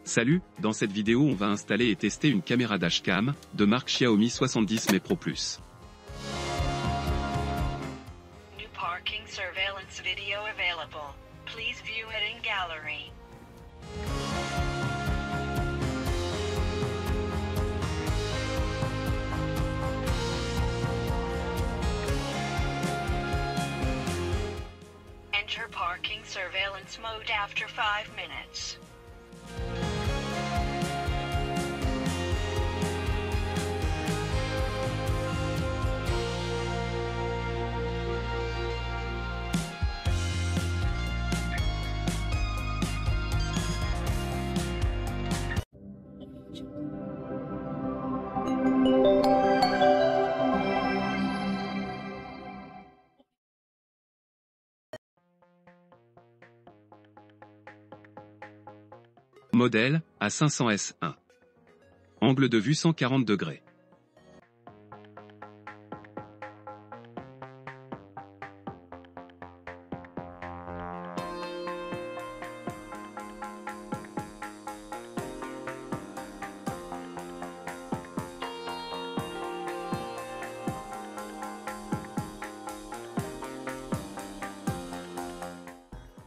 Salut, dans cette vidéo on va installer et tester une caméra dashcam, de marque Xiaomi 70 Mais Pro Plus. New parking surveillance video available. Please view it in gallery. Enter parking surveillance mode after 5 minutes. Modèle, A500S1. Angle de vue 140 degrés.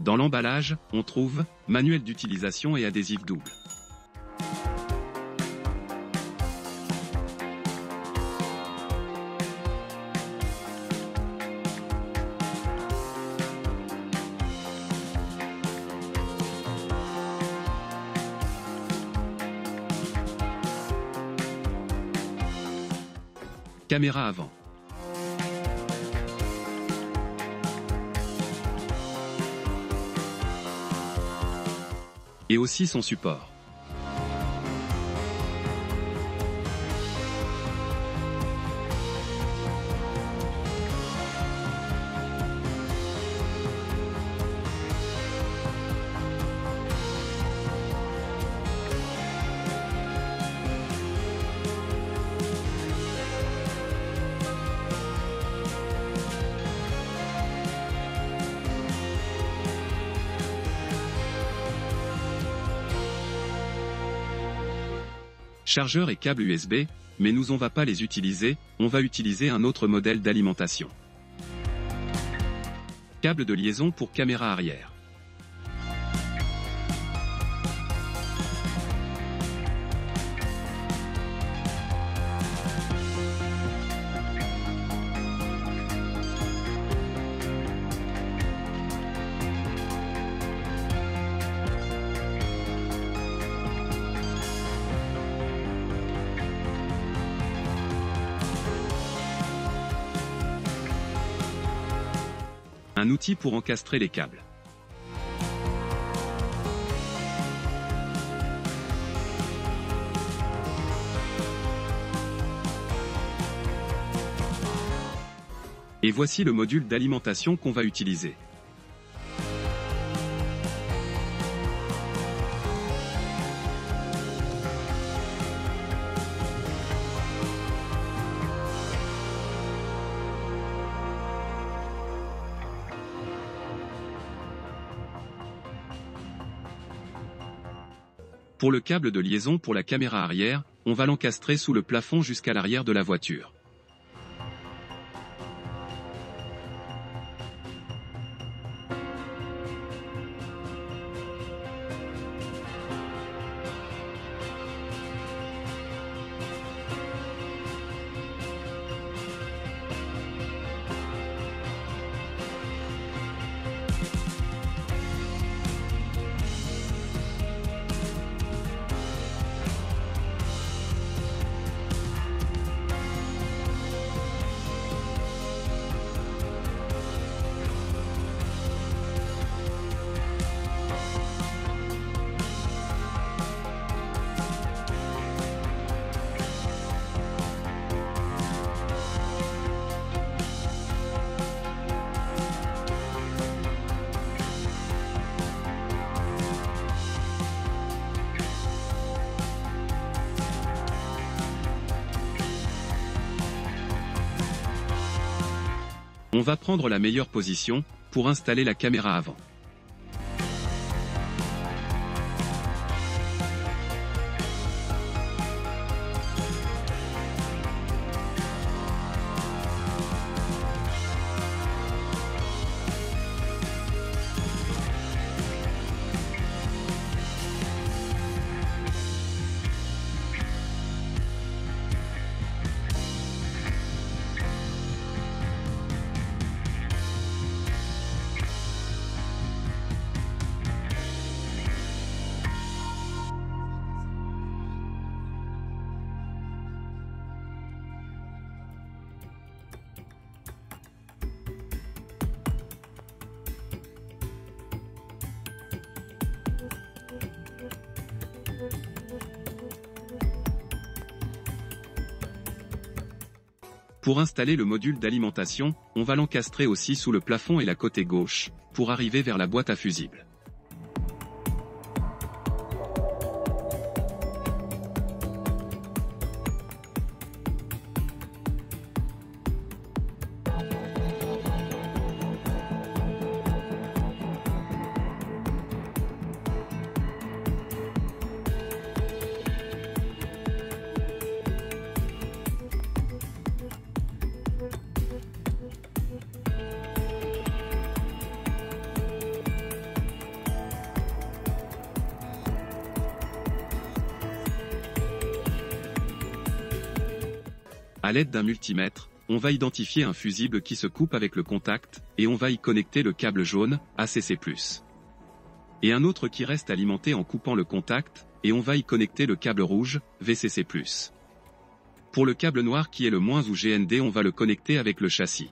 Dans l'emballage, on trouve manuel d'utilisation et adhésif double. Caméra avant. Et aussi son support. Chargeur et câble USB, mais nous on va pas les utiliser, on va utiliser un autre modèle d'alimentation. Câble de liaison pour caméra arrière. Un outil pour encastrer les câbles. Et voici le module d'alimentation qu'on va utiliser. Pour le câble de liaison pour la caméra arrière, on va l'encastrer sous le plafond jusqu'à l'arrière de la voiture. On va prendre la meilleure position pour installer la caméra avant. Pour installer le module d'alimentation, on va l'encastrer aussi sous le plafond et la côté gauche, pour arriver vers la boîte à fusibles. À l'aide d'un multimètre, on va identifier un fusible qui se coupe avec le contact, et on va y connecter le câble jaune, ACC+. Et un autre qui reste alimenté en coupant le contact, et on va y connecter le câble rouge, VCC+. Pour le câble noir qui est le - ou GND, on va le connecter avec le châssis.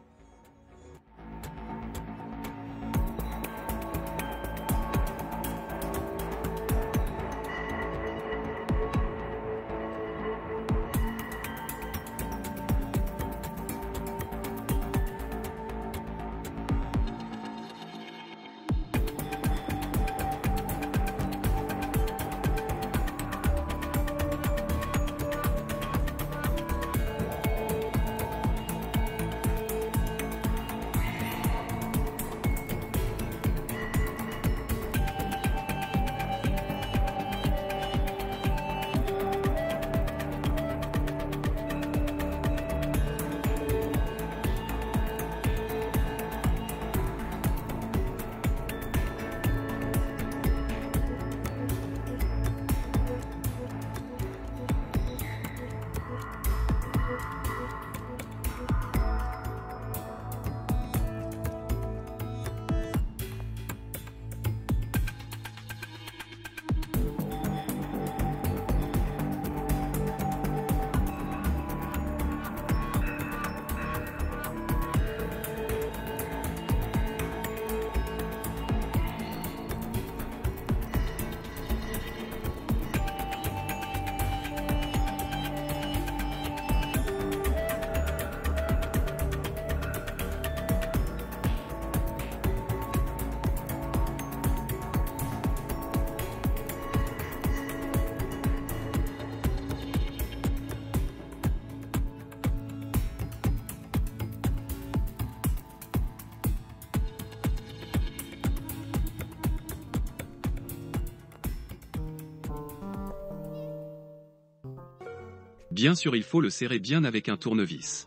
Bien sûr, il faut le serrer bien avec un tournevis.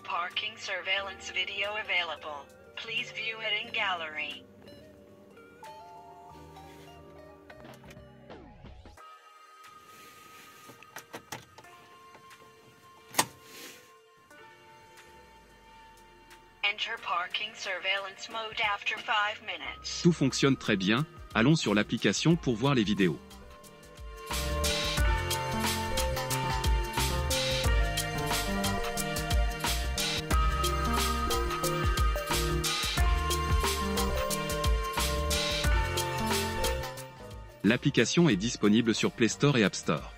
Parking surveillance video available. Please view it in gallery. Enter parking surveillance mode after 5 minutes. Tout fonctionne très bien, allons sur l'application pour voir les vidéos. L'application est disponible sur Play Store et App Store.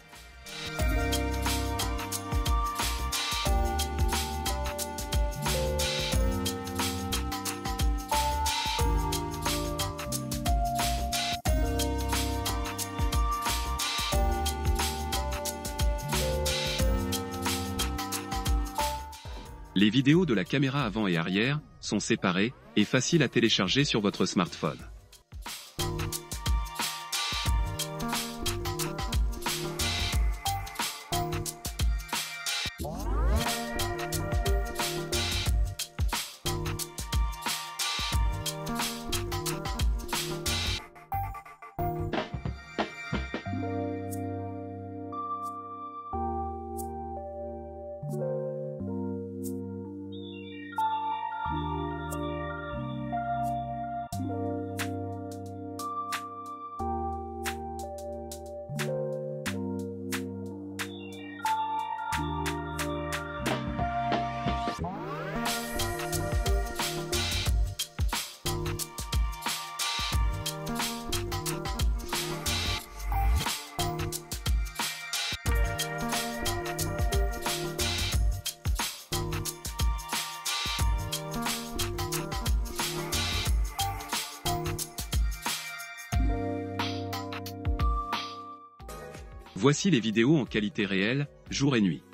Les vidéos de la caméra avant et arrière sont séparées et faciles à télécharger sur votre smartphone. Voici les vidéos en qualité réelle, jour et nuit.